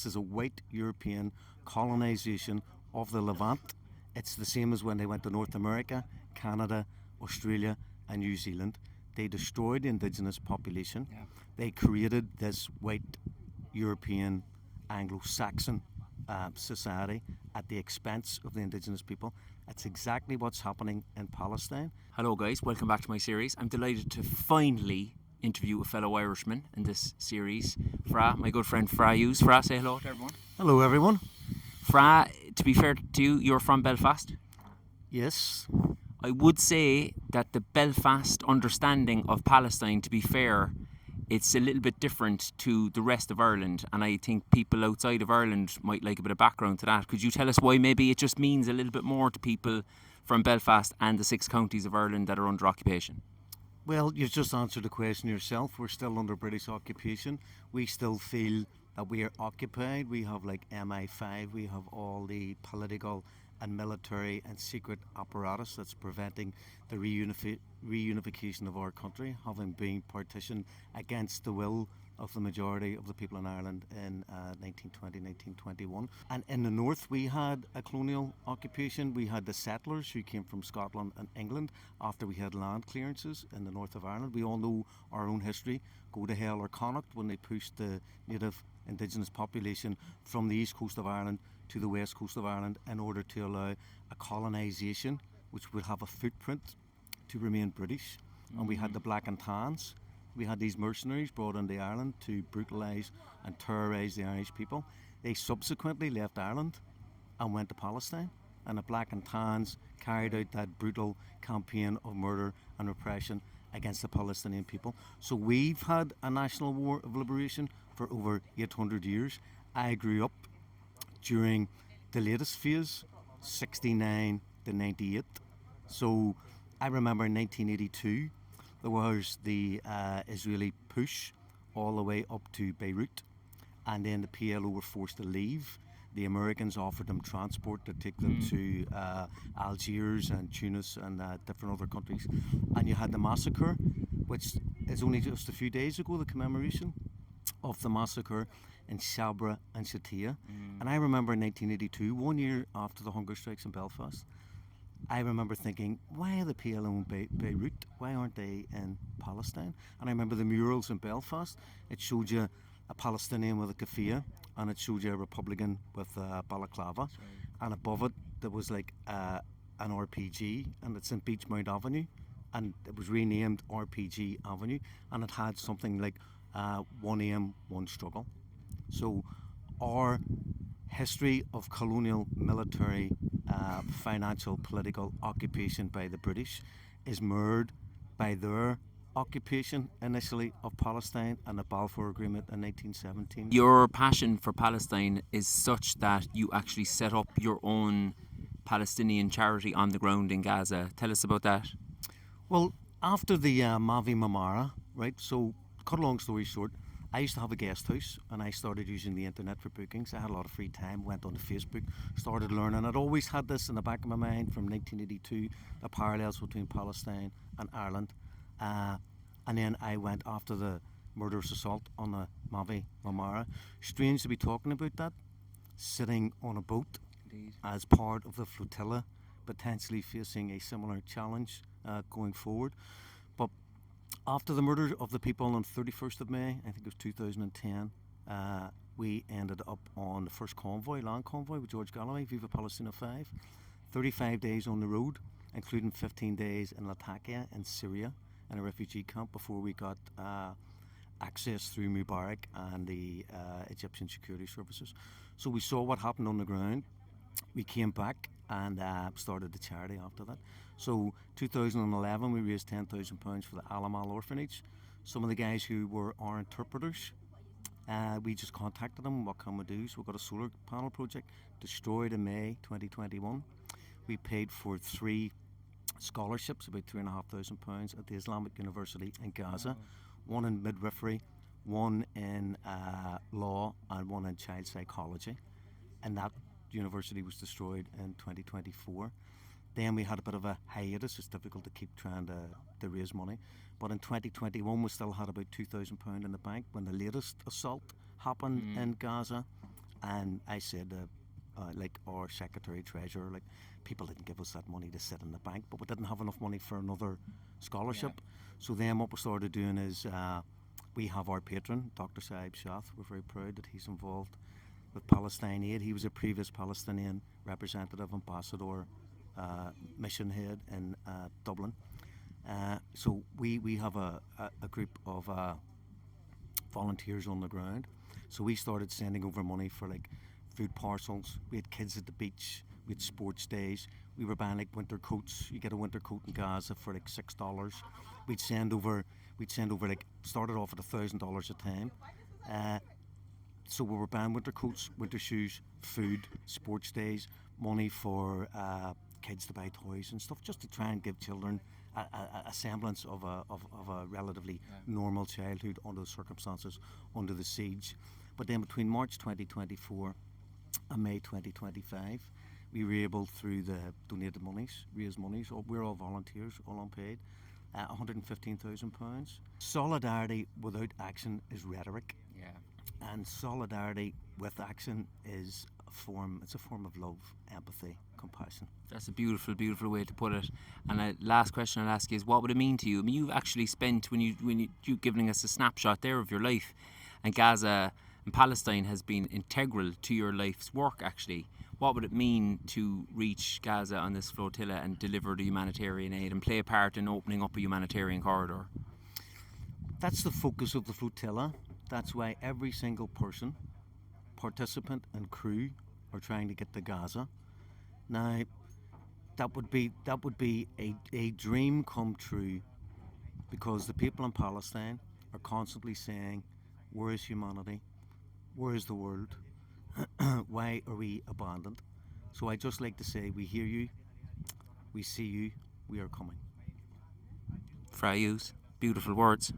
This is a white European colonization of the Levant. It's the same as when they went to North America, Canada, Australia, and New Zealand. They destroyed the indigenous population. Yeah. They created this white European Anglo-Saxon society at the expense of the indigenous people. That's exactly what's happening in Palestine. Hello guys, welcome back to my series. I'm delighted to finally interview a fellow Irishman in this series, Fra, my good friend Fra Hughes. Fra, say hello to everyone. Hello, everyone. Fra, to be fair to you, you're from Belfast. Yes. I would say that the Belfast understanding of Palestine, to be fair, it's a little bit different to the rest of Ireland, and I think people outside of Ireland might like a bit of background to that. Could you tell us why maybe it just means a little bit more to people from Belfast and the 6 counties of Ireland that are under occupation? Well, you've just answered the question yourself. We're still under British occupation. We still feel that we are occupied. We have like MI5. We have all the political and military and secret apparatus that's preventing the reunification of our country, having been partitioned against the will of the majority of the people in Ireland in 1920, 1921. And in the north, we had a colonial occupation. We had the settlers who came from Scotland and England after we had land clearances in the north of Ireland. We all know our own history. Go to hell or Connacht when they pushed the native indigenous population from the east coast of Ireland to the west coast of Ireland in order to allow a colonisation which would have a footprint to remain British. And we had the black and tans. We had these mercenaries brought into Ireland to brutalise and terrorise the Irish people. They subsequently left Ireland and went to Palestine, and the black and tans carried out that brutal campaign of murder and repression against the Palestinian people. So we've had a national war of liberation for over 800 years. I grew up during the latest phase, 69 to 98. So I remember in 1982 there was the Israeli push all the way up to Beirut, and then the PLO were forced to leave. The Americans offered them transport to take them to Algiers and Tunis and different other countries. And you had the massacre, which is only just a few days ago, the commemoration of the massacre in Sabra and Shatia. And I remember in 1982, 1 year after the hunger strikes in Belfast, I remember thinking, why are the PLO in Beirut? Why aren't they in Palestine? And I remember the murals in Belfast. It showed you a Palestinian with a keffiyeh, and it showed you a Republican with a balaclava. Right. And above it, there was like an RPG, and it's in Beachmount Avenue. And it was renamed RPG Avenue, and it had something like 1 aim, 1 struggle. So our history of colonial military financial political occupation by the British is mirrored by their occupation initially of Palestine and the Balfour Agreement in 1917. Your passion for Palestine is such that you actually set up your own Palestinian charity on the ground in Gaza. Tell us about that. Well, after the Mavi Mamara, right, so cut a long story short, I used to have a guest house and I started using the internet for bookings. I had a lot of free time, went on to Facebook, started learning. I'd always had this in the back of my mind from 1982, the parallels between Palestine and Ireland. And then I went after the murderous assault on the Mavi Mamara. Strange to be talking about that, sitting on a boat. Indeed. As part of the flotilla, potentially facing a similar challenge going forward. But after the murder of the people on 31st of May, I think it was 2010, we ended up on the first convoy, land convoy with George Galloway, Viva Palestina 5. 35 days on the road, including 15 days in Latakia in Syria, in a refugee camp before we got access through Mubarak and the Egyptian security services. So we saw what happened on the ground. We came back and started the charity after that. So 2011 we raised £10,000 for the Alamal orphanage. Some of the guys who were our interpreters, we just contacted them, what can we do? So we got a solar panel project destroyed in May 2021. We paid for 3 scholarships, about £3,500 at the Islamic University in Gaza, one in midwifery, one in law, and one in child psychology. And that university was destroyed in 2024. Then we had a bit of a hiatus. It's difficult to keep trying to raise money. But in 2021 we still had about £2,000 in the bank when the latest assault happened in Gaza. And I said, like our secretary treasurer, like people didn't give us that money to sit in the bank, but we didn't have enough money for another scholarship. So then what we started doing is we have our patron, Dr. Saib Shath. We're very proud that he's involved with Palestine Aid. He was a previous Palestinian representative, ambassador, mission head in Dublin. So we have a group of volunteers on the ground. So we started sending over money for like food parcels. We had kids at the beach. We had sports days. We were buying like winter coats. You get a winter coat in Gaza for like $6. We'd send over. We'd send over like started off at $1,000 a time. So we were buying winter coats, winter shoes, food, sports days, money for kids to buy toys and stuff, just to try and give children a semblance of a relatively normal childhood under the circumstances, under the siege. But then between March 2024 and May 2025, we were able, through the donated monies, raise monies. We're all volunteers, all unpaid. £115,000. Solidarity without action is rhetoric. Yeah. And solidarity with action is a form. It's a form of love, empathy, compassion. That's a beautiful, beautiful way to put it. And the last question I'll ask you is, what would it mean to you? I mean, you've actually spent, when you giving us a snapshot there of your life, and Gaza and Palestine has been integral to your life's work. Actually, what would it mean to reach Gaza on this flotilla and deliver the humanitarian aid and play a part in opening up a humanitarian corridor? That's the focus of the flotilla. That's why every single person, participant and crew are trying to get to Gaza. Now, that would be a dream come true, because the people in Palestine are constantly saying, where is humanity? Where is the world? Why are we abandoned? So I just like to say, we hear you, we see you, we are coming. Fra Hughes, beautiful words.